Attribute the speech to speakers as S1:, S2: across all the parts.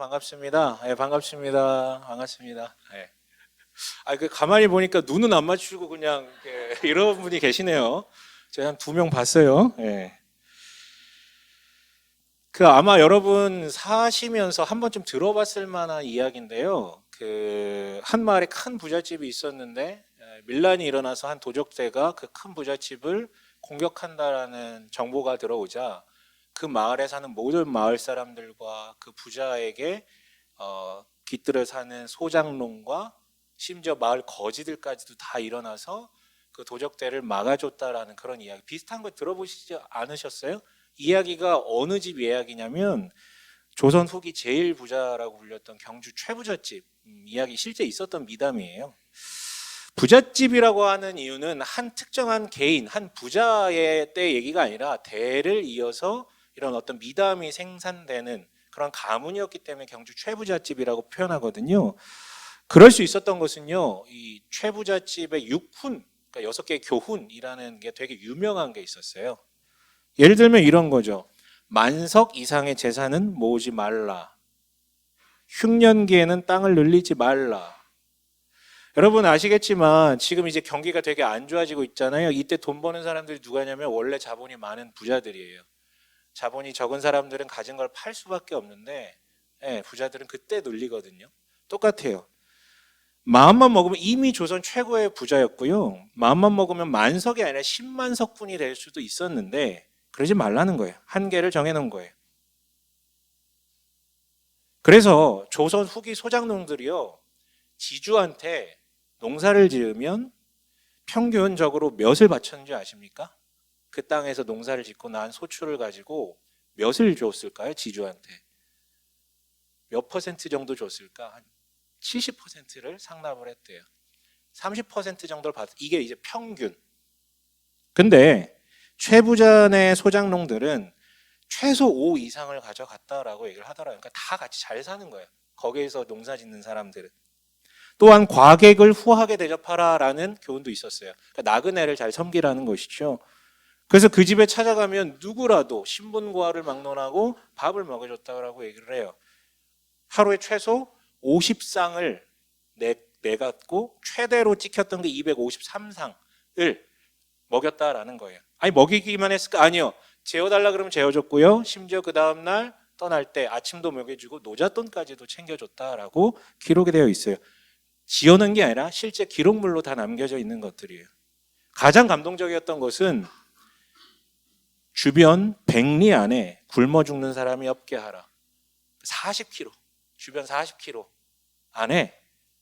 S1: 반갑습니다. 예, 반갑습니다. 반갑습니다. 예. 가만히 보니까 눈은 안 맞추고 그냥 이런 분이 계시네요. 제가 한 2명 봤어요. 예. 아마 여러분 사시면서 한 번쯤 들어봤을 만한 이야기인데요. 한 마을에 큰 부잣집이 있었는데 밀란이 일어나서 한 도적대가 그 큰 부잣집을 공격한다라는 정보가 들어오자 그 마을에 사는 모든 마을 사람들과 그 부자에게 깃들어 사는 소장농과 심지어 마을 거지들까지도 다 일어나서 그 도적대를 막아줬다라는 그런 이야기. 비슷한 거 들어보시지 않으셨어요? 이야기가 어느 집 이야기냐면 조선 후기 제일 부자라고 불렸던 경주 최부잣집 이야기, 실제 있었던 미담이에요. 부잣집이라고 하는 이유는 한 특정한 개인, 한 부자의 때 얘기가 아니라 대를 이어서 이런 어떤 미담이 생산되는 그런 가문이었기 때문에 경주 최부잣집이라고 표현하거든요. 그럴 수 있었던 것은요, 이 최부잣집의 육훈, 그러니까 6개의 교훈이라는 게 되게 유명한 게 있었어요. 예를 들면 이런 거죠. 만석 이상의 재산은 모으지 말라. 흉년기에는 땅을 늘리지 말라. 여러분 아시겠지만 지금 이제 경기가 되게 안 좋아지고 있잖아요. 이때 돈 버는 사람들이 누가냐면 원래 자본이 많은 부자들이에요. 자본이 적은 사람들은 가진 걸 팔 수밖에 없는데 부자들은 그때 눌리거든요. 똑같아요. 마음만 먹으면 이미 조선 최고의 부자였고요. 마음만 먹으면 만석이 아니라 10만석분이 될 수도 있었는데 그러지 말라는 거예요. 한계를 정해놓은 거예요. 그래서 조선 후기 소장농들이요, 지주한테 농사를 지으면 평균적으로 몇을 바쳤는지 아십니까? 그 땅에서 농사를 짓고 난 소출을 가지고 몇을 줬을까요? 지주한테 몇 퍼센트 정도 줬을까? 한 70%를 상납을 했대요. 30% 정도를 받. 이게 이제 평균. 근데 최부자의 소장농들은 최소 5 이상을 가져갔다라고 얘기를 하더라고요. 그러니까 다 같이 잘 사는 거예요. 거기에서 농사 짓는 사람들은. 또한 과객을 후하게 대접하라라는 교훈도 있었어요. 그러니까 나그네를 잘 섬기라는 것이죠. 그래서 그 집에 찾아가면 누구라도 신분고하를 막론하고 밥을 먹여줬다고 얘기를 해요. 하루에 최소 50쌍을 내갖고 최대로 찍혔던 게 253상을 먹였다라는 거예요. 아니 먹이기만 했을까? 아니요. 재워달라 그러면 재워줬고요. 심지어 그 다음날 떠날 때 아침도 먹여주고 노잣돈까지도 챙겨줬다라고 기록이 되어 있어요. 지어놓은 게 아니라 실제 기록물로 다 남겨져 있는 것들이에요. 가장 감동적이었던 것은 주변 100리 안에 굶어 죽는 사람이 없게 하라. 40km, 주변 40km 안에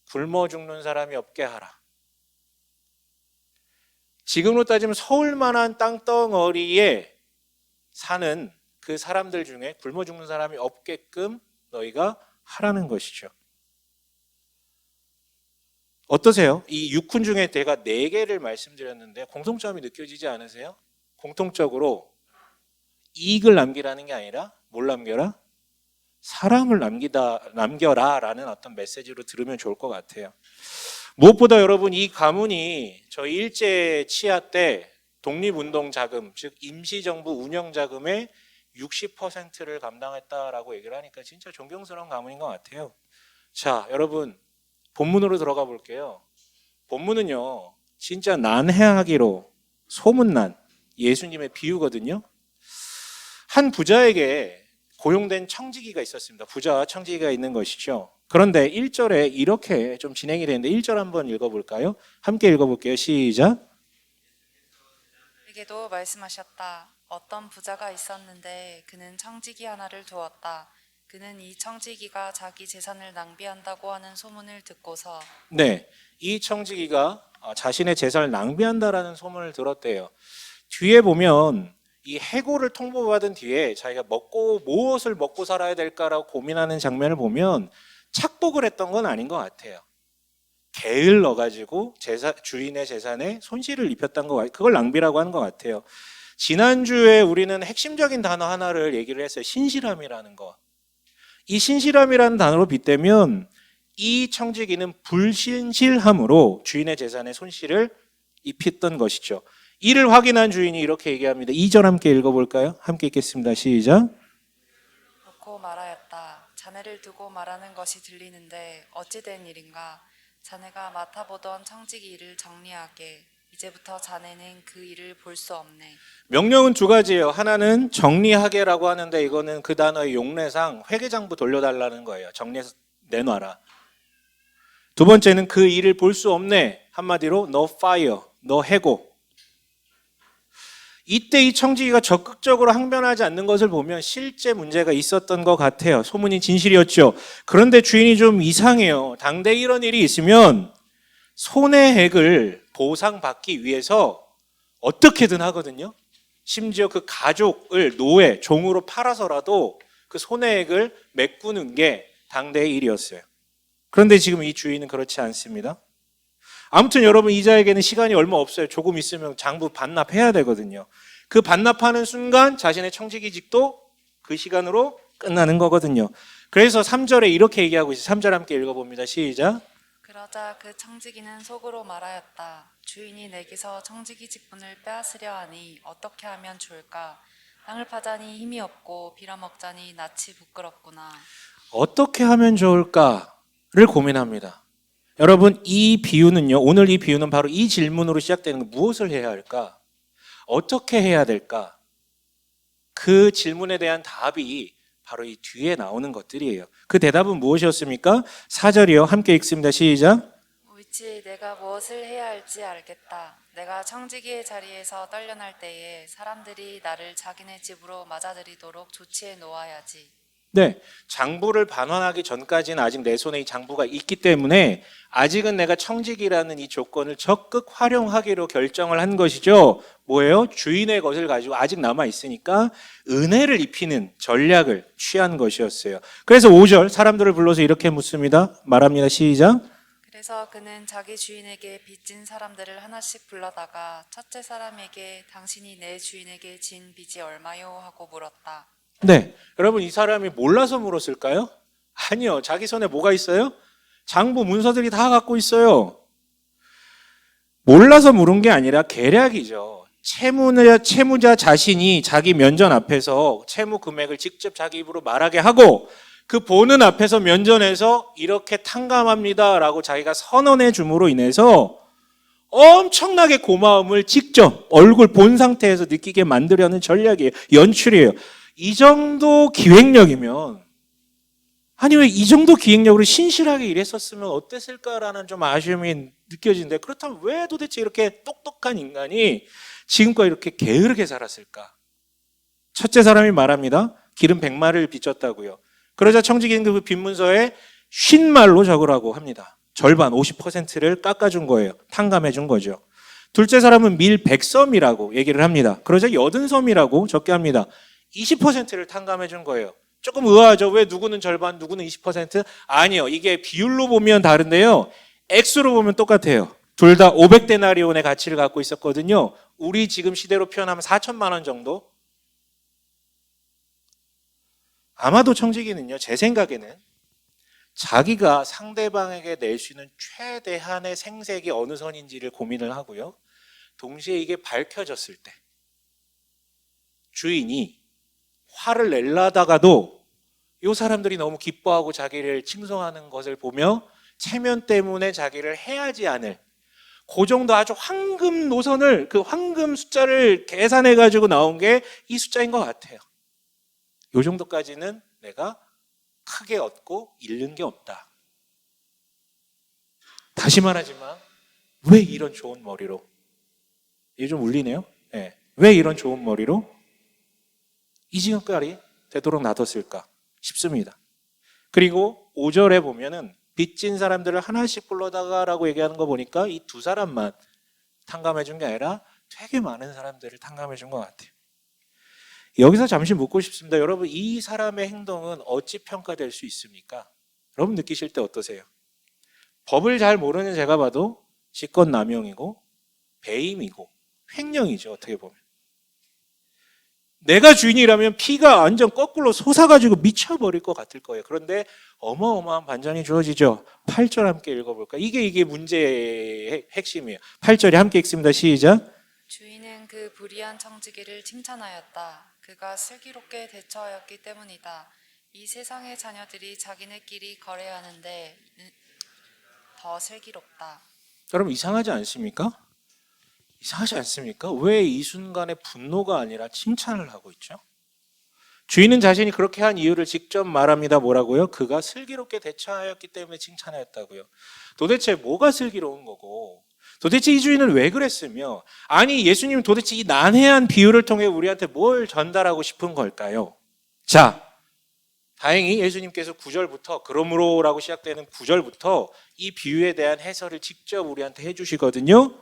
S1: 굶어 죽는 사람이 없게 하라. 지금으로 따지면 서울만한 땅덩어리에 사는 그 사람들 중에 굶어 죽는 사람이 없게끔 너희가 하라는 것이죠. 어떠세요? 이 육훈 중에 제가 4개를 말씀드렸는데 공통점이 느껴지지 않으세요? 공통적으로 이익을 남기라는 게 아니라 뭘 남겨라? 사람을 남겨라라는 어떤 메시지로 들으면 좋을 것 같아요. 무엇보다 여러분, 이 가문이 저희 일제 치하 때 독립운동 자금, 즉 임시정부 운영 자금의 60%를 감당했다라고 얘기를 하니까 진짜 존경스러운 가문인 것 같아요. 자, 여러분 본문으로 들어가 볼게요. 본문은요, 진짜 난해하기로 소문난 예수님의 비유거든요. 한 부자에게 고용된 청지기가 있었습니다. 부자와 청지기가 있는 것이죠. 그런데 1절에 이렇게 좀 진행이 되는데 1절 한번 읽어볼까요? 함께 읽어볼게요. 시작.
S2: 에게도 말씀하셨다. 어떤 부자가 있었는데 그는 청지기 하나를 두었다. 그는 이 청지기가 자기 재산을 낭비한다고 하는 소문을 듣고서
S1: 이 청지기가 자신의 재산을 낭비한다라는 소문을 들었대요. 뒤에 보면 이 해고를 통보받은 뒤에 자기가 무엇을 먹고 살아야 될까라고 고민하는 장면을 보면 착복을 했던 건 아닌 것 같아요. 개를 넣어가지고 주인의 재산에 손실을 입혔던 거, 그걸 낭비라고 하는 것 같아요. 지난주에 우리는 핵심적인 단어 하나를 얘기를 했어요. 신실함이라는 거. 이 신실함이라는 단어로 빗대면 이 청지기는 불신실함으로 주인의 재산에 손실을 입혔던 것이죠. 이를 확인한 주인이 이렇게 얘기합니다. 2절 함께 읽어볼까요? 함께 읽겠습니다. 시작.
S2: 놓고 말하였다. 자네를 두고 말하는 것이 들리는데 어찌 된 일인가? 자네가 맡아보던 청지기 일을 정리하게. 이제부터 자네는 그 일을 볼 수 없네.
S1: 명령은 두 가지예요. 하나는 정리하게라고 하는데 이거는 그 단어의 용례상 회계장부 돌려달라는 거예요. 정리해서 내놔라. 두 번째는 그 일을 볼 수 없네. 한마디로 no fire, no 해고. 이때 이 청지기가 적극적으로 항변하지 않는 것을 보면 실제 문제가 있었던 것 같아요. 소문이 진실이었죠. 그런데 주인이 좀 이상해요. 당대에 이런 일이 있으면 손해액을 보상받기 위해서 어떻게든 하거든요. 심지어 그 가족을 노예, 종으로 팔아서라도 그 손해액을 메꾸는 게 당대의 일이었어요. 그런데 지금 이 주인은 그렇지 않습니다. 아무튼 여러분 이자에게는 시간이 얼마 없어요. 조금 있으면 장부 반납해야 되거든요. 그 반납하는 순간 자신의 청지기직도 그 시간으로 끝나는 거거든요. 그래서 3절에 이렇게 얘기하고 있어요. 3절 함께 읽어봅니다. 시작.
S2: 그러자 그 청지기는 속으로 말하였다. 주인이 내게서 청지기 직분을 빼앗으려 하니 어떻게 하면 좋을까? 땅을 파자니 힘이 없고 빌어먹자니 낯이 부끄럽구나.
S1: 어떻게 하면 좋을까를 고민합니다. 여러분 이 비유는요. 오늘 이 비유는 바로 이 질문으로 시작되는 거. 무엇을 해야 할까? 어떻게 해야 될까? 그 질문에 대한 답이 바로 이 뒤에 나오는 것들이에요. 그 대답은 무엇이었습니까? 4절이요. 함께 읽습니다. 시작.
S2: 옳지, 내가 무엇을 해야 할지 알겠다. 내가 청지기의 자리에서 떨려날 때에 사람들이 나를 자기네 집으로 맞아들이도록 조치해 놓아야지.
S1: 네, 장부를 반환하기 전까지는 아직 내 손에 이 장부가 있기 때문에 아직은 내가 청지기라는 이 조건을 적극 활용하기로 결정을 한 것이죠. 뭐예요? 주인의 것을 가지고 아직 남아 있으니까 은혜를 입히는 전략을 취한 것이었어요. 그래서 5절 사람들을 불러서 이렇게 묻습니다. 말합니다. 시작.
S2: 그래서 그는 자기 주인에게 빚진 사람들을 하나씩 불러다가 첫째 사람에게 당신이 내 주인에게 진 빚이 얼마요? 하고 물었다.
S1: 네, 여러분 이 사람이 몰라서 물었을까요? 아니요. 자기 손에 뭐가 있어요? 장부 문서들이 다 갖고 있어요. 몰라서 물은 게 아니라 계략이죠. 채무자 자신이 자기 면전 앞에서 채무 금액을 직접 자기 입으로 말하게 하고 그 보는 앞에서 면전에서 이렇게 탕감합니다라고 자기가 선언해 줌으로 인해서 엄청나게 고마움을 직접 얼굴 본 상태에서 느끼게 만들려는 전략이에요. 연출이에요. 이 정도 기획력이면 아니 왜 이 정도 기획력으로 신실하게 일했었으면 어땠을까라는 좀 아쉬움이 느껴지는데 그렇다면 왜 도대체 이렇게 똑똑한 인간이 지금껏 이렇게 게으르게 살았을까? 첫째 사람이 말합니다. 기름 100마를 빚졌다고요. 그러자 청지기는 그 빚문서에 50말로 적으라고 합니다. 절반 50%를 깎아준 거예요. 탕감해 준 거죠. 둘째 사람은 밀 100섬이라고 얘기를 합니다. 그러자 80섬이라고 적게 합니다. 20%를 탕감해 준 거예요. 조금 의아하죠. 왜 누구는 절반, 누구는 20%? 아니요. 이게 비율로 보면 다른데요. 액수로 보면 똑같아요. 둘 다 500데나리온의 가치를 갖고 있었거든요. 우리 지금 시대로 표현하면 4천만 원 정도? 아마도 청지기는요. 제 생각에는 자기가 상대방에게 낼 수 있는 최대한의 생색이 어느 선인지를 고민을 하고요. 동시에 이게 밝혀졌을 때 주인이 화를 낼라다가도 이 사람들이 너무 기뻐하고 자기를 칭송하는 것을 보며 체면 때문에 자기를 해하지 않을 그 정도 아주 황금 노선을 그 황금 숫자를 계산해 가지고 나온 게 이 숫자인 것 같아요. 이 정도까지는 내가 크게 얻고 잃는 게 없다. 다시 말하지만 왜 이런 좋은 머리로? 이게 좀 울리네요. 네. 왜 이런 좋은 머리로 이 지경까지 되도록 놔뒀을까 싶습니다. 그리고 5절에 보면은 빚진 사람들을 하나씩 불러다가라고 얘기하는 거 보니까 이 두 사람만 탕감해 준 게 아니라 되게 많은 사람들을 탕감해 준 것 같아요. 여기서 잠시 묻고 싶습니다. 여러분 이 사람의 행동은 어찌 평가될 수 있습니까? 여러분 느끼실 때 어떠세요? 법을 잘 모르는 제가 봐도 직권남용이고 배임이고 횡령이죠. 어떻게 보면. 내가 주인이라면 피가 완전 거꾸로 솟아가지고 미쳐버릴 것 같을 거예요. 그런데 어마어마한 반전이 주어지죠. 8절 함께 읽어볼까? 이게 문제의 핵심이에요. 8절에 함께 읽습니다. 시작.
S2: 주인은 그 불의한 청지기를 칭찬하였다. 그가 슬기롭게 대처하였기 때문이다. 이 세상의 자녀들이 자기네끼리 거래하는데 더 슬기롭다.
S1: 여러분 이상하지 않습니까? 이상하지 않습니까? 왜 이 순간에 분노가 아니라 칭찬을 하고 있죠? 주인은 자신이 그렇게 한 이유를 직접 말합니다. 뭐라고요? 그가 슬기롭게 대처하였기 때문에 칭찬하였다고요. 도대체 뭐가 슬기로운 거고, 도대체 이 주인은 왜 그랬으며, 아니 예수님은 도대체 이 난해한 비유를 통해 우리한테 뭘 전달하고 싶은 걸까요? 자, 다행히 예수님께서 9절부터 그러므로라고 시작되는 9절부터 이 비유에 대한 해설을 직접 우리한테 해주시거든요.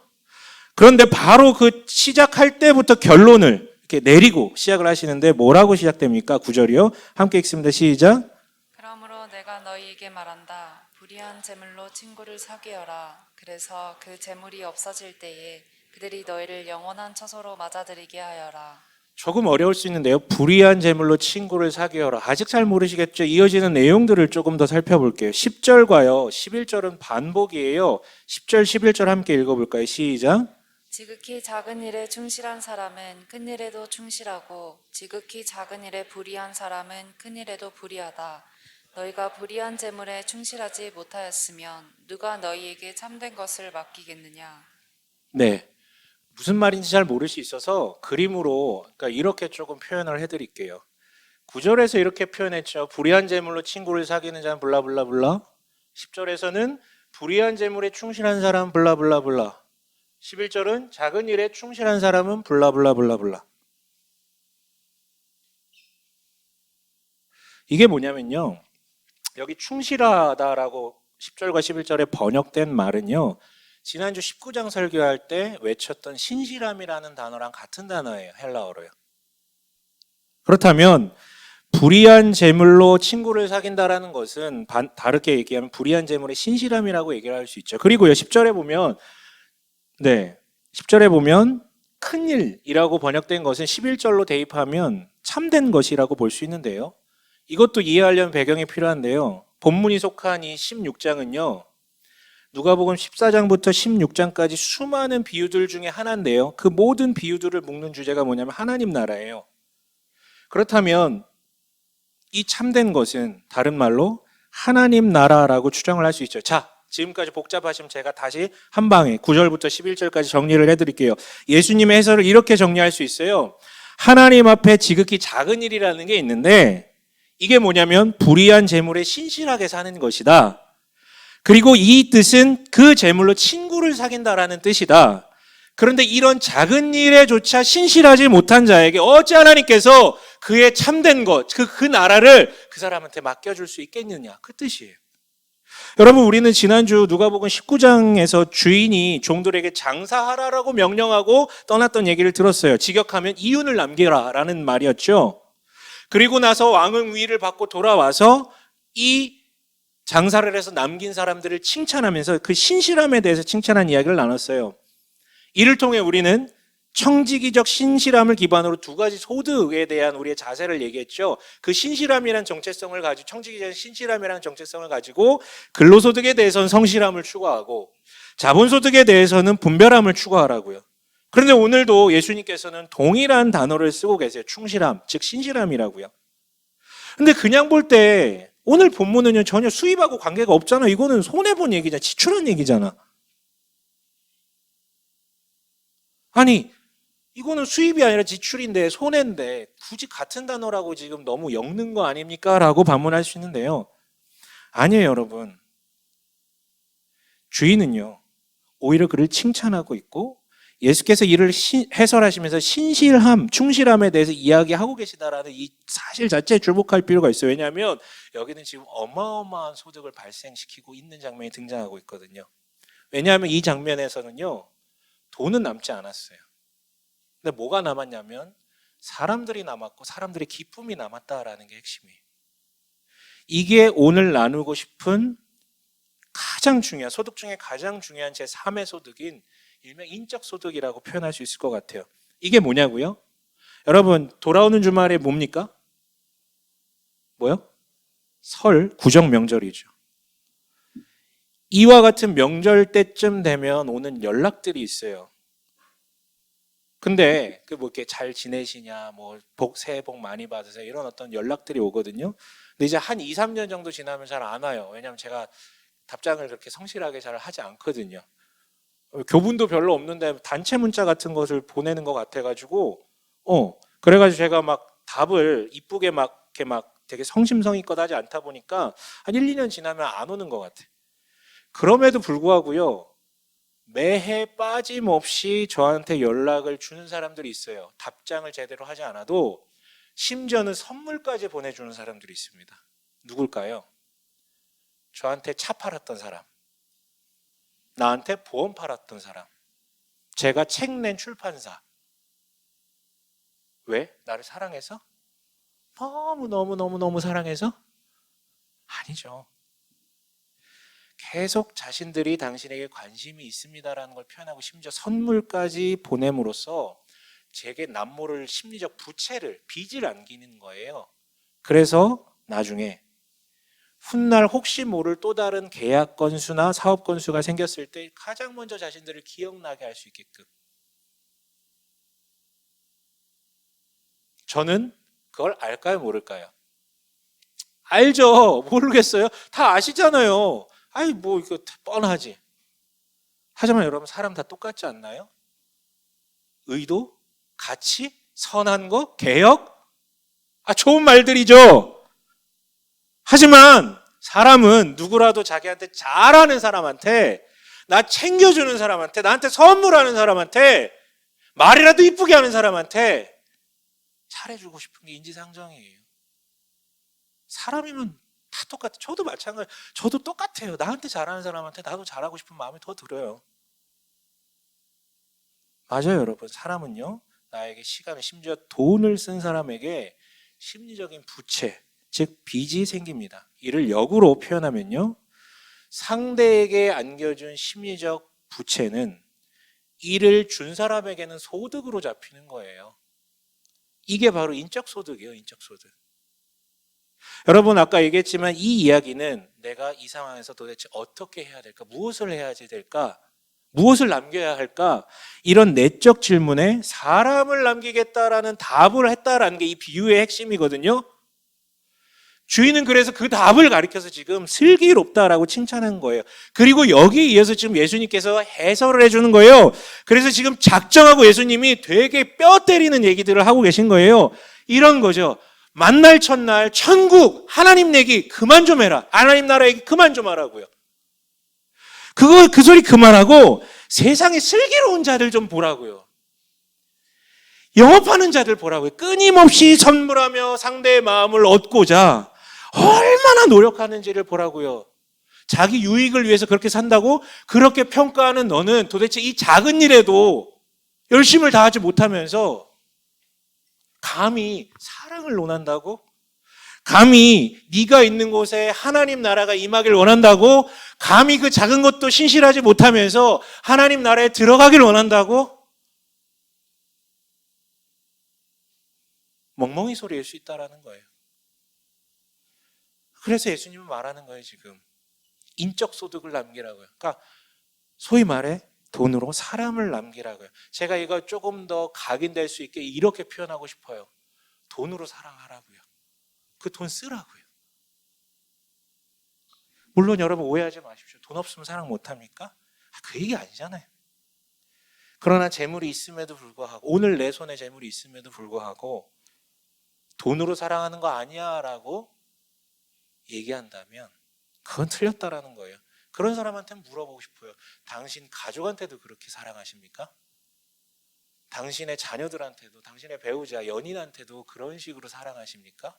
S1: 그런데 바로 그 시작할 때부터 결론을 이렇게 내리고 시작을 하시는데 뭐라고 시작됩니까? 9절이요. 함께 읽습니다. 시작.
S2: 그러므로 내가 너희에게 말한다. 불의한 재물로 친구를 사귀어라. 그래서 그 재물이 없어질 때에 그들이 너희를 영원한 처소로 맞아들이게 하여라.
S1: 조금 어려울 수 있는데요. 불의한 재물로 친구를 사귀어라. 아직 잘 모르시겠죠? 이어지는 내용들을 조금 더 살펴볼게요. 10절과요. 11절은 반복이에요. 10절, 11절 함께 읽어볼까요? 시작.
S2: 지극히 작은 일에 충실한 사람은 큰 일에도 충실하고 지극히 작은 일에 불의한 사람은 큰 일에도 불의하다. 너희가 불의한 재물에 충실하지 못하였으면 누가 너희에게 참된 것을 맡기겠느냐.
S1: 네. 무슨 말인지 잘 모를 수 있어서 그림으로 그러니까 이렇게 조금 표현을 해드릴게요. 9절에서 이렇게 표현했죠. 불의한 재물로 친구를 사귀는 자는 블라블라블라. 10절에서는 불의한 재물에 충실한 사람은 블라블라블라. 11절은 작은 일에 충실한 사람은 블라블라블라블라. 이게 뭐냐면요. 여기 충실하다라고 10절과 11절에 번역된 말은요. 지난주 19장 설교할 때 외쳤던 신실함이라는 단어랑 같은 단어예요. 헬라어로요. 그렇다면 불의한 재물로 친구를 사귄다라는 것은 다르게 얘기하면 불의한 재물의 신실함이라고 얘기를 할 수 있죠. 그리고요. 10절에 보면 10절에 보면 큰일이라고 번역된 것은 11절로 대입하면 참된 것이라고 볼 수 있는데요. 이것도 이해하려면 배경이 필요한데요. 본문이 속한 이 16장은요. 누가복음 14장부터 16장까지 수많은 비유들 중에 하나인데요. 그 모든 비유들을 묶는 주제가 뭐냐면 하나님 나라예요. 그렇다면 이 참된 것은 다른 말로 하나님 나라라고 추정을 할 수 있죠. 자, 지금까지 복잡하시면 제가 다시 한 방에 9절부터 11절까지 정리를 해드릴게요. 예수님의 해설을 이렇게 정리할 수 있어요. 하나님 앞에 지극히 작은 일이라는 게 있는데 이게 뭐냐면 불의한 재물에 신실하게 사는 것이다. 그리고 이 뜻은 그 재물로 친구를 사귄다라는 뜻이다. 그런데 이런 작은 일에조차 신실하지 못한 자에게 어찌 하나님께서 그의 참된 것, 그 나라를 그 사람한테 맡겨줄 수 있겠느냐. 그 뜻이에요. 여러분, 우리는 지난주 누가복음 19장에서 주인이 종들에게 장사하라라고 명령하고 떠났던 얘기를 들었어요. 직역하면 이윤을 남기라라는 말이었죠. 그리고 나서 왕은 위를 받고 돌아와서 이 장사를 해서 남긴 사람들을 칭찬하면서 그 신실함에 대해서 칭찬한 이야기를 나눴어요. 이를 통해 우리는 청지기적 신실함을 기반으로 두 가지 소득에 대한 우리의 자세를 얘기했죠. 그 신실함이란 정체성을 가지고 청지기적 신실함이라는 정체성을 가지고 근로소득에 대해서는 성실함을 추구하고 자본소득에 대해서는 분별함을 추구하라고요. 그런데 오늘도 예수님께서는 동일한 단어를 쓰고 계세요. 충실함, 즉 신실함이라고요. 근데 그냥 볼 때 오늘 본문은요 전혀 수입하고 관계가 없잖아. 이거는 손해본 얘기잖아. 지출한 얘기잖아. 아니 이거는 수입이 아니라 지출인데 손해인데 굳이 같은 단어라고 지금 너무 엮는 거 아닙니까? 라고 반문할 수 있는데요. 아니에요 여러분. 주인은요 오히려 그를 칭찬하고 있고 예수께서 이를 해설하시면서 신실함, 충실함에 대해서 이야기하고 계시다라는 이 사실 자체에 주목할 필요가 있어요. 왜냐하면 여기는 지금 어마어마한 소득을 발생시키고 있는 장면이 등장하고 있거든요. 왜냐하면 이 장면에서는요 돈은 남지 않았어요. 근데 뭐가 남았냐면 사람들이 남았고 사람들의 기쁨이 남았다라는 게 핵심이에요. 이게 오늘 나누고 싶은 가장 중요한 소득 중에 가장 중요한 제 3의 소득인 일명 인적 소득이라고 표현할 수 있을 것 같아요. 이게 뭐냐고요? 여러분 돌아오는 주말에 뭡니까? 뭐요? 설 구정 명절이죠. 이와 같은 명절 때쯤 되면 오는 연락들이 있어요. 근데 그 뭐 이렇게 잘 지내시냐, 뭐 새해 복 많이 받으세요, 이런 어떤 연락들이 오거든요. 근데 이제 한 2, 3년 정도 지나면 잘 안 와요. 왜냐하면 제가 답장을 그렇게 성실하게 잘 하지 않거든요. 교분도 별로 없는데 단체 문자 같은 것을 보내는 것 같아가지고, 그래가지고 제가 막 답을 이쁘게 막 이렇게 막 되게 성심성의껏 하지 않다 보니까 한 1, 2년 지나면 안 오는 것 같아. 그럼에도 불구하고요, 매해 빠짐없이 저한테 연락을 주는 사람들이 있어요. 답장을 제대로 하지 않아도 심지어는 선물까지 보내주는 사람들이 있습니다. 누굴까요? 저한테 차 팔았던 사람, 나한테 보험 팔았던 사람, 제가 책 낸 출판사. 왜? 나를 사랑해서? 너무 사랑해서? 아니죠. 계속 자신들이 당신에게 관심이 있습니다라는 걸 표현하고 심지어 선물까지 보냄으로써 제게 남모를 심리적 부채를, 빚을 안기는 거예요. 그래서 나중에 훗날 혹시 모를 또 다른 계약 건수나 사업 건수가 생겼을 때 가장 먼저 자신들을 기억나게 할 수 있게끔. 저는 그걸 알까요, 모를까요? 알죠. 모르겠어요. 다 아시잖아요. 아이, 뭐 이거 뻔하지. 하지만 여러분, 사람 다 똑같지 않나요? 의도, 가치, 선한 거, 개혁? 좋은 말들이죠. 하지만 사람은 누구라도 자기한테 잘하는 사람한테, 나 챙겨주는 사람한테, 나한테 선물하는 사람한테, 말이라도 이쁘게 하는 사람한테 잘해주고 싶은 게 인지상정이에요. 사람이면 다 똑같아. 저도 마찬가지. 저도 똑같아요. 나한테 잘하는 사람한테 나도 잘하고 싶은 마음이 더 들어요. 맞아요, 여러분. 사람은요, 나에게 시간을, 심지어 돈을 쓴 사람에게 심리적인 부채, 즉 빚이 생깁니다. 이를 역으로 표현하면요, 상대에게 안겨준 심리적 부채는 이를 준 사람에게는 소득으로 잡히는 거예요. 이게 바로 인적 소득이에요, 인적 소득. 여러분, 아까 얘기했지만 이 이야기는 내가 이 상황에서 도대체 어떻게 해야 될까, 무엇을 해야지 될까, 무엇을 남겨야 할까, 이런 내적 질문에 사람을 남기겠다라는 답을 했다라는 게 이 비유의 핵심이거든요. 주인은 그래서 그 답을 가리켜서 지금 슬기롭다라고 칭찬한 거예요. 그리고 여기에 이어서 지금 예수님께서 해설을 해주는 거예요. 그래서 지금 작정하고 예수님이 되게 뼈 때리는 얘기들을 하고 계신 거예요. 이런 거죠. 만날 첫날 천국 하나님 얘기 그만 좀 해라. 하나님 나라 얘기 그만 좀 하라고요. 그 소리 그만하고 세상에 슬기로운 자들 좀 보라고요. 영업하는 자들 보라고요. 끊임없이 선물하며 상대의 마음을 얻고자 얼마나 노력하는지를 보라고요. 자기 유익을 위해서 그렇게 산다고 그렇게 평가하는 너는 도대체 이 작은 일에도 열심을 다하지 못하면서 감히 사랑을 논한다고? 감히 네가 있는 곳에 하나님 나라가 임하길 원한다고? 감히 그 작은 것도 신실하지 못하면서 하나님 나라에 들어가길 원한다고? 멍멍이 소리일 수 있다라는 거예요. 그래서 예수님은 말하는 거예요, 지금. 인적 소득을 남기라고요. 그러니까 소위 말해 돈으로 사람을 남기라고요. 제가 이거 조금 더 각인될 수 있게 이렇게 표현하고 싶어요. 돈으로 사랑하라고요. 그 돈 쓰라고요. 물론 여러분 오해하지 마십시오. 돈 없으면 사랑 못합니까? 그 얘기 아니잖아요. 그러나 재물이 있음에도 불구하고, 오늘 내 손에 재물이 있음에도 불구하고 돈으로 사랑하는 거 아니야 라고 얘기한다면 그건 틀렸다라는 거예요. 그런 사람한테는 물어보고 싶어요. 당신 가족한테도 그렇게 사랑하십니까? 당신의 자녀들한테도, 당신의 배우자, 연인한테도 그런 식으로 사랑하십니까?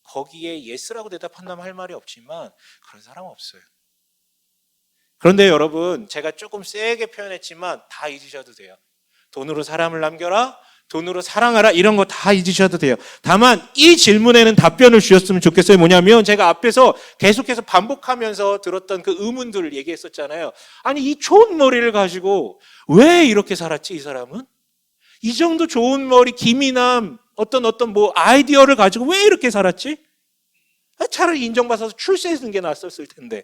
S1: 거기에 예스라고 대답한다면 할 말이 없지만 그런 사람 없어요. 그런데 여러분, 제가 조금 세게 표현했지만 다 잊으셔도 돼요. 돈으로 사람을 남겨라, 돈으로 사랑하라, 이런 거 다 잊으셔도 돼요. 다만 이 질문에는 답변을 주셨으면 좋겠어요. 뭐냐면 제가 앞에서 계속해서 반복하면서 들었던 그 의문들을 얘기했었잖아요. 아니, 이 좋은 머리를 가지고 왜 이렇게 살았지, 이 사람은? 이 정도 좋은 머리, 기미남, 어떤 뭐 아이디어를 가지고 왜 이렇게 살았지? 차라리 인정받아서 출세하는 게 낫었을 텐데.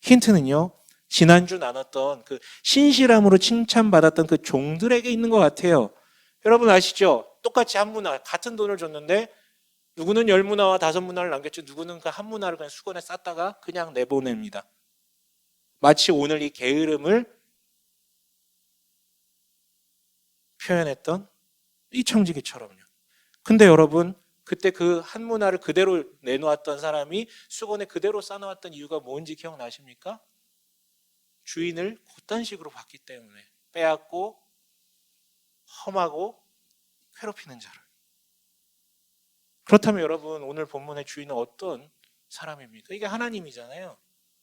S1: 힌트는요, 지난주 나눴던 그 신실함으로 칭찬받았던 그 종들에게 있는 것 같아요. 여러분 아시죠? 똑같이 한 문화, 같은 돈을 줬는데 누구는 10문화와 5문화를 남겼죠. 누구는 그 한 문화를 그냥 수건에 쌌다가 그냥 내보냅니다. 마치 오늘 이 게으름을 표현했던 이 청지기처럼요. 근데 여러분, 그때 그 한 문화를 그대로 내놓았던 사람이 수건에 그대로 싸놓았던 이유가 뭔지 기억나십니까? 주인을 그딴 식으로 봤기 때문에. 빼앗고 험하고 괴롭히는 자를. 그렇다면 여러분, 오늘 본문의 주인은 어떤 사람입니까? 이게 하나님이잖아요.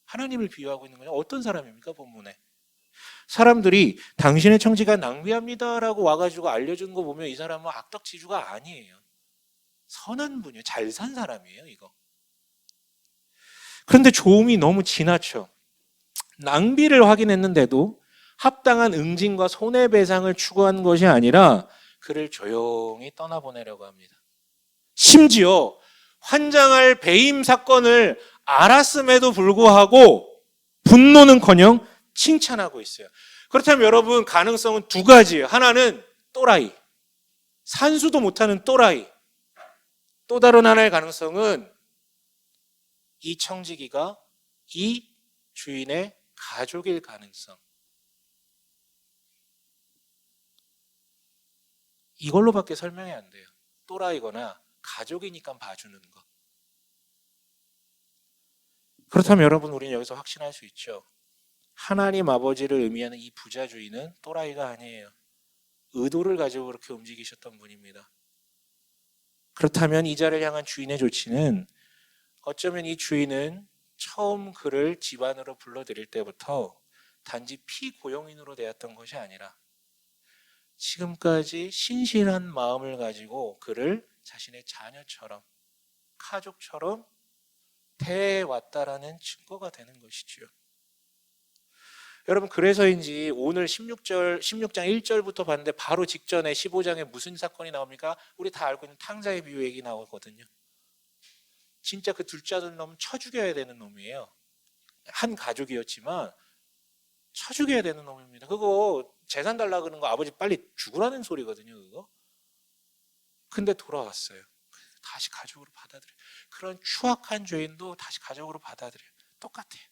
S1: 하나님을 비유하고 있는 거죠. 어떤 사람입니까, 본문에? 사람들이 당신의 청지가 낭비합니다라고 와가지고 알려준 거 보면 이 사람은 악덕지주가 아니에요. 선한 분이에요. 잘 산 사람이에요, 이거. 그런데 조음이 너무 지나쳐. 낭비를 확인했는데도 합당한 응징과 손해배상을 추구한 것이 아니라 그를 조용히 떠나보내려고 합니다. 심지어 환장할 배임 사건을 알았음에도 불구하고 분노는커녕 칭찬하고 있어요. 그렇다면 여러분, 가능성은 두 가지예요. 하나는 또라이, 산수도 못하는 또라이. 또 다른 하나의 가능성은 이 청지기가 이 주인의 가족일 가능성. 이걸로밖에 설명이 안 돼요. 또라이거나 가족이니까 봐주는 것. 그렇다면 여러분, 우리는 여기서 확신할 수 있죠. 하나님 아버지를 의미하는 이 부자 주인은 또라이가 아니에요. 의도를 가지고 그렇게 움직이셨던 분입니다. 그렇다면 이 자를 향한 주인의 조치는 어쩌면 이 주인은 처음 그를 집안으로 불러들일 때부터 단지 피고용인으로 대했던 것이 아니라 지금까지 신실한 마음을 가지고 그를 자신의 자녀처럼, 가족처럼 대해왔다라는 증거가 되는 것이지요. 여러분, 그래서인지 오늘 16장 1절부터 봤는데 바로 직전에 15장에 무슨 사건이 나옵니까? 우리 다 알고 있는 탕자의 비유 얘기 나오거든요. 진짜 그 둘째 아들 놈은 쳐 죽여야 되는 놈이에요. 한 가족이었지만 쳐 죽여야 되는 놈입니다. 그거 재산 달라 그러는 거 아버지 빨리 죽으라는 소리거든요, 그거. 근데 돌아왔어요. 다시 가족으로 받아들여요. 그런 추악한 죄인도 다시 가족으로 받아들여요. 똑같아요.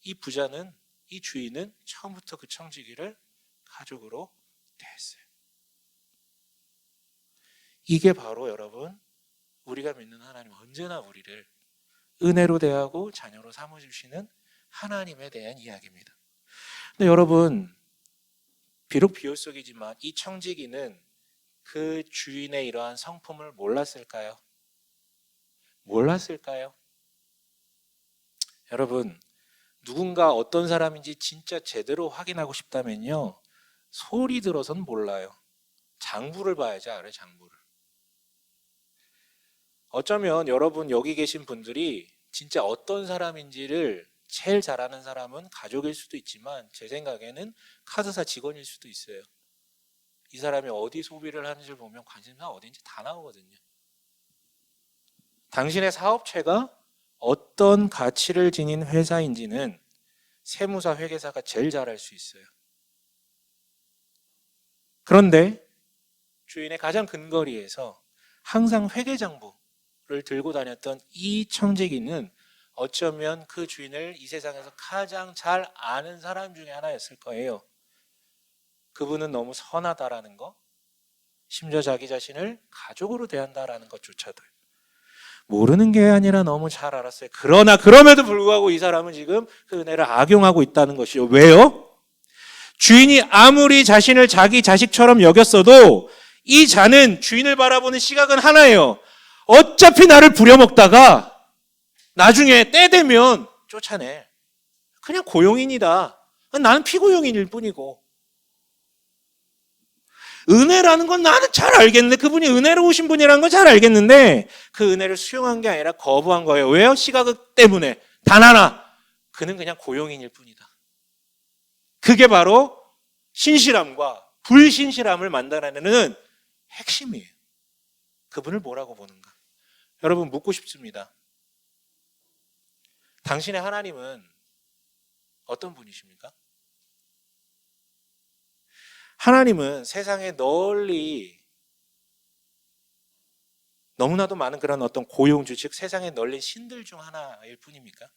S1: 이 부자는, 이 주인은 처음부터 그 청지기를 가족으로 대했어요. 이게 바로 여러분, 우리가 믿는 하나님, 언제나 우리를 은혜로 대하고 자녀로 삼아주시는 하나님에 대한 이야기입니다. 근데 여러분, 비록 비유 속이지만 이 청지기는 그 주인의 이러한 성품을 몰랐을까요? 몰랐을까요? 여러분, 누군가 어떤 사람인지 진짜 제대로 확인하고 싶다면요, 소리 들어선 몰라요. 장부를 봐야지 알아요, 장부를. 어쩌면 여러분 여기 계신 분들이 진짜 어떤 사람인지를 제일 잘 아는 사람은 가족일 수도 있지만 제 생각에는 카드사 직원일 수도 있어요. 이 사람이 어디 소비를 하는지를 보면 관심사 어딘지 다 나오거든요. 당신의 사업체가 어떤 가치를 지닌 회사인지는 세무사, 회계사가 제일 잘 알 수 있어요. 그런데 주인의 가장 근거리에서 항상 회계장부를 들고 다녔던 이 청지기는 어쩌면 그 주인을 이 세상에서 가장 잘 아는 사람 중에 하나였을 거예요. 그분은 너무 선하다라는 거, 심지어 자기 자신을 가족으로 대한다라는 것조차도 모르는 게 아니라 너무 잘 알았어요. 그러나 그럼에도 불구하고 이 사람은 지금 그 은혜를 악용하고 있다는 것이요. 왜요? 주인이 아무리 자신을 자기 자식처럼 여겼어도 이 자는 주인을 바라보는 시각은 하나예요. 어차피 나를 부려먹다가 나중에 때 되면 쫓아내. 그냥 고용인이다. 나는 피고용인일 뿐이고. 은혜라는 건 나는 잘 알겠는데, 그분이 은혜로우신 분이라는 건 잘 알겠는데 그 은혜를 수용한 게 아니라 거부한 거예요. 왜요? 시각 때문에. 단 하나, 그는 그냥 고용인일 뿐이다. 그게 바로 신실함과 불신실함을 만들어내는 핵심이에요. 그분을 뭐라고 보는가? 여러분, 묻고 싶습니다. 당신의 하나님은 어떤 분이십니까? 하나님은 세상에 널리 너무나도 많은 그런 어떤 고용주, 즉 세상에 널린 신들 중 하나일 뿐입니까?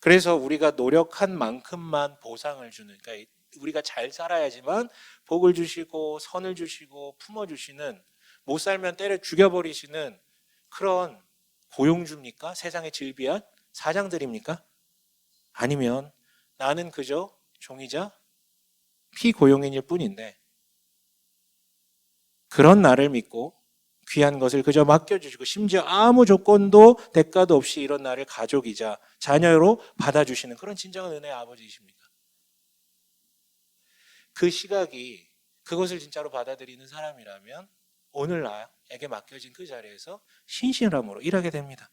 S1: 그래서 우리가 노력한 만큼만 보상을 주는, 그러니까 우리가 잘 살아야지만 복을 주시고 선을 주시고 품어주시는, 못 살면 때려 죽여버리시는 그런 고용주입니까? 세상에 질비한 사장들입니까? 아니면 나는 그저 종이자 피고용인일 뿐인데 그런 나를 믿고 귀한 것을 그저 맡겨주시고 심지어 아무 조건도 대가도 없이 이런 나를 가족이자 자녀로 받아주시는 그런 진정한 은혜의 아버지이십니까? 그 시각이 그것을 진짜로 받아들이는 사람이라면 오늘 나에게 맡겨진 그 자리에서 신실함으로 일하게 됩니다.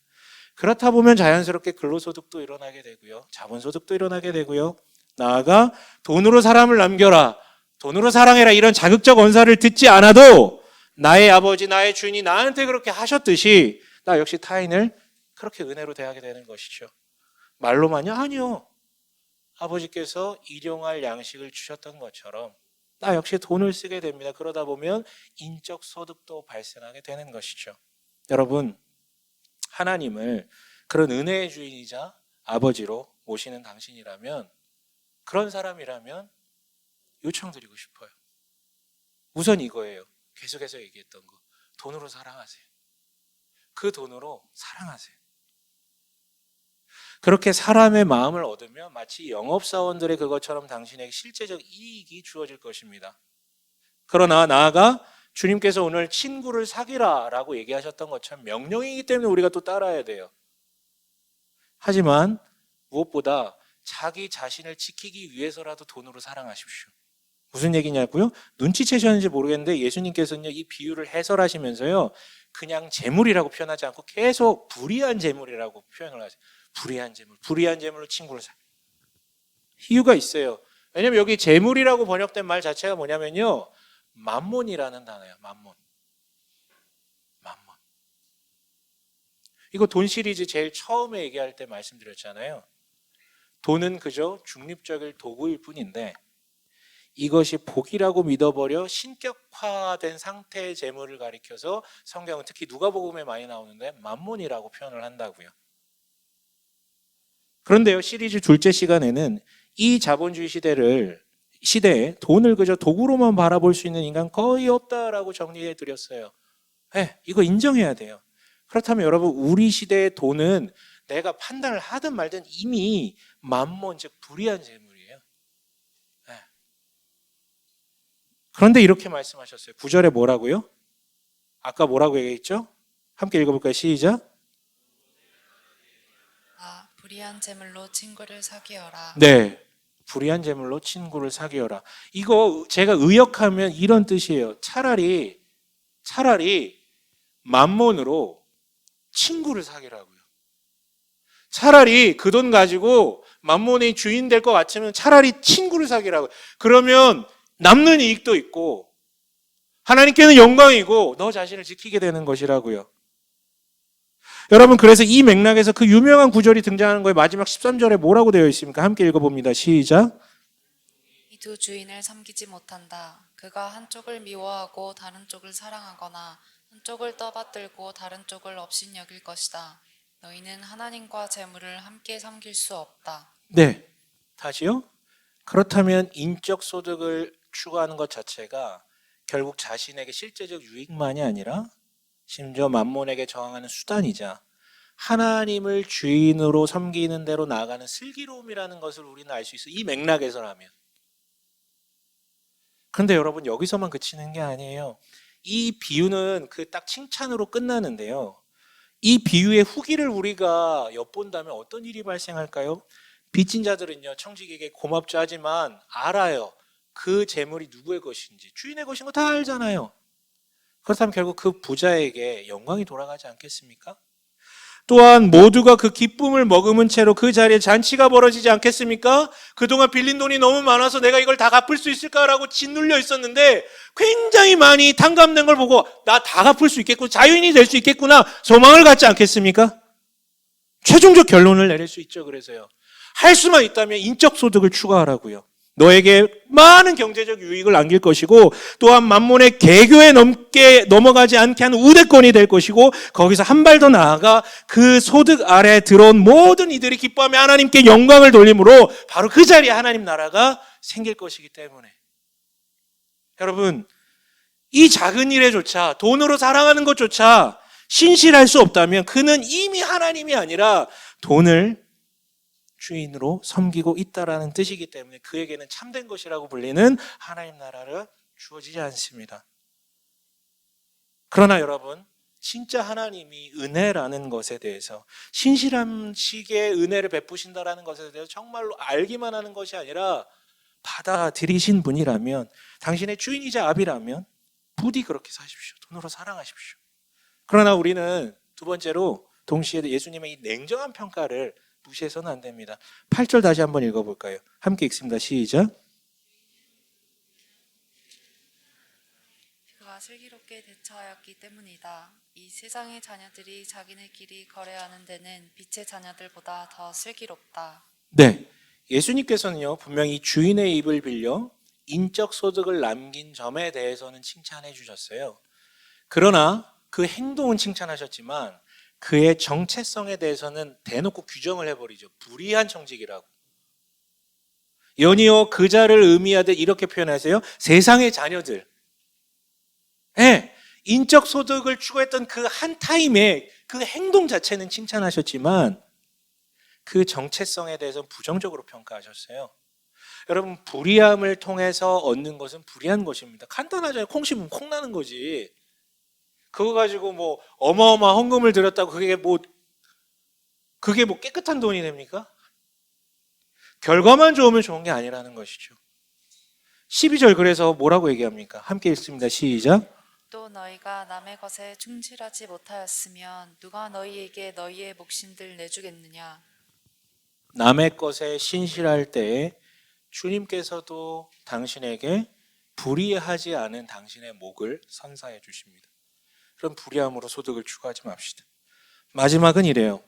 S1: 그렇다 보면 자연스럽게 근로소득도 일어나게 되고요. 자본소득도 일어나게 되고요. 나아가 돈으로 사람을 남겨라, 돈으로 사랑해라 이런 자극적 언사를 듣지 않아도 나의 아버지, 나의 주인이 나한테 그렇게 하셨듯이 나 역시 타인을 그렇게 은혜로 대하게 되는 것이죠. 말로만요? 아니요. 아버지께서 일용할 양식을 주셨던 것처럼 나 역시 돈을 쓰게 됩니다. 그러다 보면 인적 소득도 발생하게 되는 것이죠. 여러분, 하나님을 그런 은혜의 주인이자 아버지로 모시는 당신이라면, 그런 사람이라면 요청드리고 싶어요. 우선 이거예요. 계속해서 얘기했던 거. 돈으로 사랑하세요. 그 돈으로 사랑하세요. 그렇게 사람의 마음을 얻으면 마치 영업사원들의 그것처럼 당신에게 실제적 이익이 주어질 것입니다. 그러나 나아가 주님께서 오늘 친구를 사귀라 라고 얘기하셨던 것처럼 명령이기 때문에 우리가 또 따라야 돼요. 하지만 무엇보다 자기 자신을 지키기 위해서라도 돈으로 사랑하십시오. 무슨 얘기냐고요? 눈치채셨는지 모르겠는데 예수님께서는요, 이 비유를 해설하시면서요, 그냥 재물이라고 표현하지 않고 계속 불의한 재물이라고 표현을 하세요. 불의한 재물, 불의한 재물로 친구를 사. 이유가 있어요. 왜냐면 여기 재물이라고 번역된 말 자체가 뭐냐면요, 만몬이라는 단어예요. 만몬. 만몬. 이거 돈 시리즈 제일 처음에 얘기할 때 말씀드렸잖아요. 돈은 그저 중립적일 도구일 뿐인데 이것이 복이라고 믿어버려 신격화된 상태의 재물을 가리켜서 성경은 특히 누가복음에 많이 나오는데 만몬이라고 표현을 한다고요. 그런데요, 시리즈 둘째 시간에는 이 자본주의 시대에 돈을 그저 도구로만 바라볼 수 있는 인간 거의 없다라고 정리해 드렸어요. 네, 이거 인정해야 돼요. 그렇다면 여러분, 우리 시대의 돈은 내가 판단을 하든 말든 이미 만몬, 즉 불의한 재물이에요. 네. 그런데 이렇게 말씀하셨어요. 9절에 뭐라고요? 아까 뭐라고 얘기했죠? 함께 읽어볼까요? 시작.
S2: 불의한 재물로 친구를 사귀어라.
S1: 네, 불의한 재물로 친구를 사귀어라. 이거 제가 의역하면 이런 뜻이에요. 차라리 만몬으로 친구를 사귀라고요. 차라리 그 돈 가지고 만몬의 주인 될 것 같으면 차라리 친구를 사귀라고요. 그러면 남는 이익도 있고 하나님께는 영광이고 너 자신을 지키게 되는 것이라고요. 여러분, 그래서 이 맥락에서 그 유명한 구절이 등장하는 거예요. 마지막 13절에 뭐라고 되어 있습니까? 함께 읽어봅니다. 시작.
S2: 이 두 주인을 섬기지 못한다. 그가 한쪽을 미워하고 다른 쪽을 사랑하거나 한쪽을 떠받들고 다른 쪽을 업신여길 것이다. 너희는 하나님과 재물을 함께 섬길 수 없다.
S1: 네, 다시요. 그렇다면 인적 소득을 추구하는 것 자체가 결국 자신에게 실제적 유익만이 아니라 심지어 만몬에게 저항하는 수단이자 하나님을 주인으로 섬기는 대로 나아가는 슬기로움이라는 것을 우리는 알 수 있어요. 이 맥락에서라면. 그런데 여러분, 여기서만 그치는 게 아니에요. 이 비유는 그 딱 칭찬으로 끝나는데요. 이 비유의 후기를 우리가 엿본다면 어떤 일이 발생할까요? 빚진 자들은요, 청지기에게 고맙죠. 하지만 알아요. 그 재물이 누구의 것인지, 주인의 것인 거 다 알잖아요. 그렇다면 결국 그 부자에게 영광이 돌아가지 않겠습니까? 또한 모두가 그 기쁨을 머금은 채로 그 자리에 잔치가 벌어지지 않겠습니까? 그동안 빌린 돈이 너무 많아서 내가 이걸 다 갚을 수 있을까라고 짓눌려 있었는데 굉장히 많이 탕감된 걸 보고 나 다 갚을 수 있겠구나, 자유인이 될 수 있겠구나 소망을 갖지 않겠습니까? 최종적 결론을 내릴 수 있죠. 그래서요, 할 수만 있다면 인적 소득을 추가하라고요. 너에게 많은 경제적 유익을 안길 것이고 또한 만몬의 개교에 넘어가지 않게 하는 우대권이 될 것이고 거기서 한 발 더 나아가 그 소득 아래 들어온 모든 이들이 기뻐하며 하나님께 영광을 돌림으로 바로 그 자리에 하나님 나라가 생길 것이기 때문에 여러분 이 작은 일에조차 돈으로 사랑하는 것조차 신실할 수 없다면 그는 이미 하나님이 아니라 돈을 주인으로 섬기고 있다라는 뜻이기 때문에 그에게는 참된 것이라고 불리는 하나님 나라를 주어지지 않습니다. 그러나 여러분 진짜 하나님이 은혜라는 것에 대해서 신실한 식의 은혜를 베푸신다라는 것에 대해서 정말로 알기만 하는 것이 아니라 받아들이신 분이라면 당신의 주인이자 아비라면 부디 그렇게 사십시오. 돈으로 사랑하십시오. 그러나 우리는 두 번째로 동시에 예수님의 이 냉정한 평가를 무시해서는 안 됩니다. 8절 다시 한번 읽어볼까요? 함께 읽습니다. 시작.
S2: 그가 슬기롭게 대처하였기 때문이다. 이 세상의 자녀들이 자기네끼리 거래하는 데는 빛의 자녀들보다 더 슬기롭다.
S1: 네, 예수님께서는요 분명히 주인의 입을 빌려 인적 소득을 남긴 점에 대해서는 칭찬해 주셨어요. 그러나 그 행동은 칭찬하셨지만 그의 정체성에 대해서는 대놓고 규정을 해버리죠. 불의한 청직이라고. 연이어 그자를 의미하듯 이렇게 표현하세요. 세상의 자녀들. 네, 인적 소득을 추구했던 그 한 타임에 그 행동 자체는 칭찬하셨지만 그 정체성에 대해서는 부정적으로 평가하셨어요. 여러분 불의함을 통해서 얻는 것은 불의한 것입니다. 간단하잖아요. 콩 씹으면 콩 나는 거지. 그거 가지고 뭐 어마어마한 헌금을 드렸다고 그게 뭐 깨끗한 돈이 됩니까? 결과만 좋으면 좋은 게 아니라는 것이죠. 12절 그래서 뭐라고 얘기합니까? 함께 읽습니다. 시작.
S2: 또 너희가 남의 것에 충실하지 못하였으면 누가 너희에게 너희의 몫인들 내주겠느냐?
S1: 남의 것에 신실할 때에 주님께서도 당신에게 불의하지 않은 당신의 목을 선사해 주십니다. 그런 불의함으로 소득을 추구하지 맙시다. 마지막은 이래요.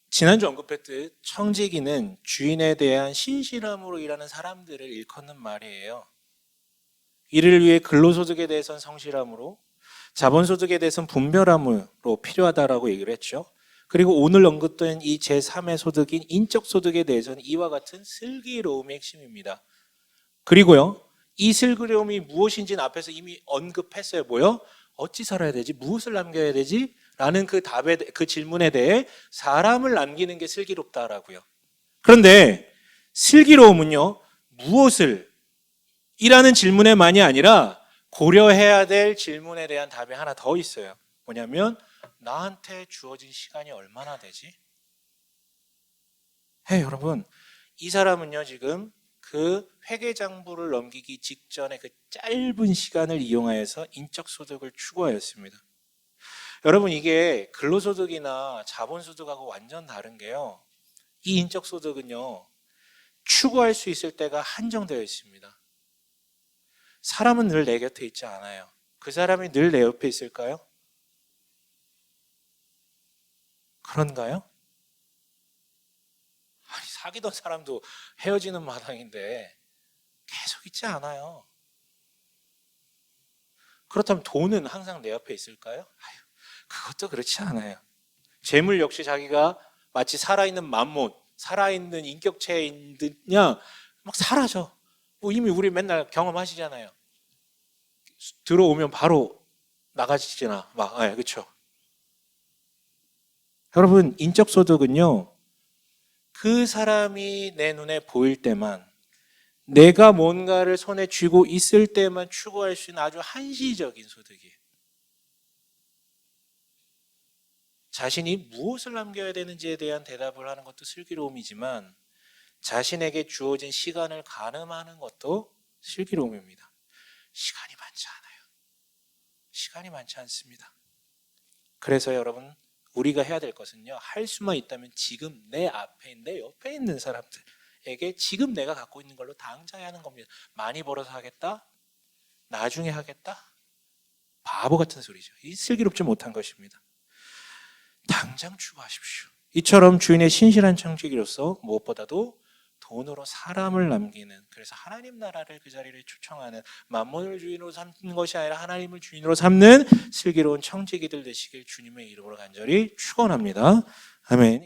S1: 지난주 언급했듯 청지기는 주인에 대한 신실함으로 일하는 사람들을 일컫는 말이에요. 이를 위해 근로소득에 대해서는 성실함으로 자본소득에 대해서는 분별함으로 필요하다라고 얘기를 했죠. 그리고 오늘 언급된 이 제3의 소득인 인적소득에 대해서는 이와 같은 슬기로움이 핵심입니다. 그리고요, 이 슬기로움이 무엇인지는 앞에서 이미 언급했어요. 뭐요? 어찌 살아야 되지? 무엇을 남겨야 되지? 라는 그 질문에 대해 사람을 남기는 게 슬기롭다라고요. 그런데 슬기로움은요, 무엇을? 이라는 질문에만이 아니라 고려해야 될 질문에 대한 답이 하나 더 있어요. 뭐냐면 나한테 주어진 시간이 얼마나 되지? 여러분, 이 사람은요 지금 그 회계장부를 넘기기 직전에 그 짧은 시간을 이용하여서 인적소득을 추구하였습니다. 여러분 이게 근로소득이나 자본소득하고 완전 다른 게요. 이 인적소득은요 추구할 수 있을 때가 한정되어 있습니다. 사람은 늘 내 곁에 있지 않아요. 그 사람이 늘 내 옆에 있을까요? 그런가요? 아니, 사귀던 사람도 헤어지는 마당인데 계속 있지 않아요. 그렇다면 돈은 항상 내 옆에 있을까요? 그것도 그렇지 않아요. 재물 역시 자기가 마치 살아있는 만몬, 살아있는 인격체이냐 막 사라져. 뭐 이미 우리 맨날 경험하시잖아요. 들어오면 바로 나가시잖아. 그렇죠. 여러분 인적소득은요 그 사람이 내 눈에 보일 때만 내가 뭔가를 손에 쥐고 있을 때만 추구할 수 있는 아주 한시적인 소득이에요. 자신이 무엇을 남겨야 되는지에 대한 대답을 하는 것도 슬기로움이지만 자신에게 주어진 시간을 가늠하는 것도 슬기로움입니다. 시간이 많지 않아요. 시간이 많지 않습니다. 그래서 여러분 우리가 해야 될 것은요 할 수만 있다면 지금 내 앞에 내 옆에 있는 사람들에게 지금 내가 갖고 있는 걸로 당장 하는 겁니다. 많이 벌어서 하겠다? 나중에 하겠다? 바보 같은 소리죠. 이 슬기롭지 못한 것입니다. 당장 추구하십시오. 이처럼 주인의 신실한 청지기로서 무엇보다도 돈으로 사람을 남기는, 그래서 하나님 나라를 그 자리를 초청하는, 만몬을 주인으로 삼는 것이 아니라 하나님을 주인으로 삼는 슬기로운 청지기들 되시길 주님의 이름으로 간절히 축원합니다. 아멘.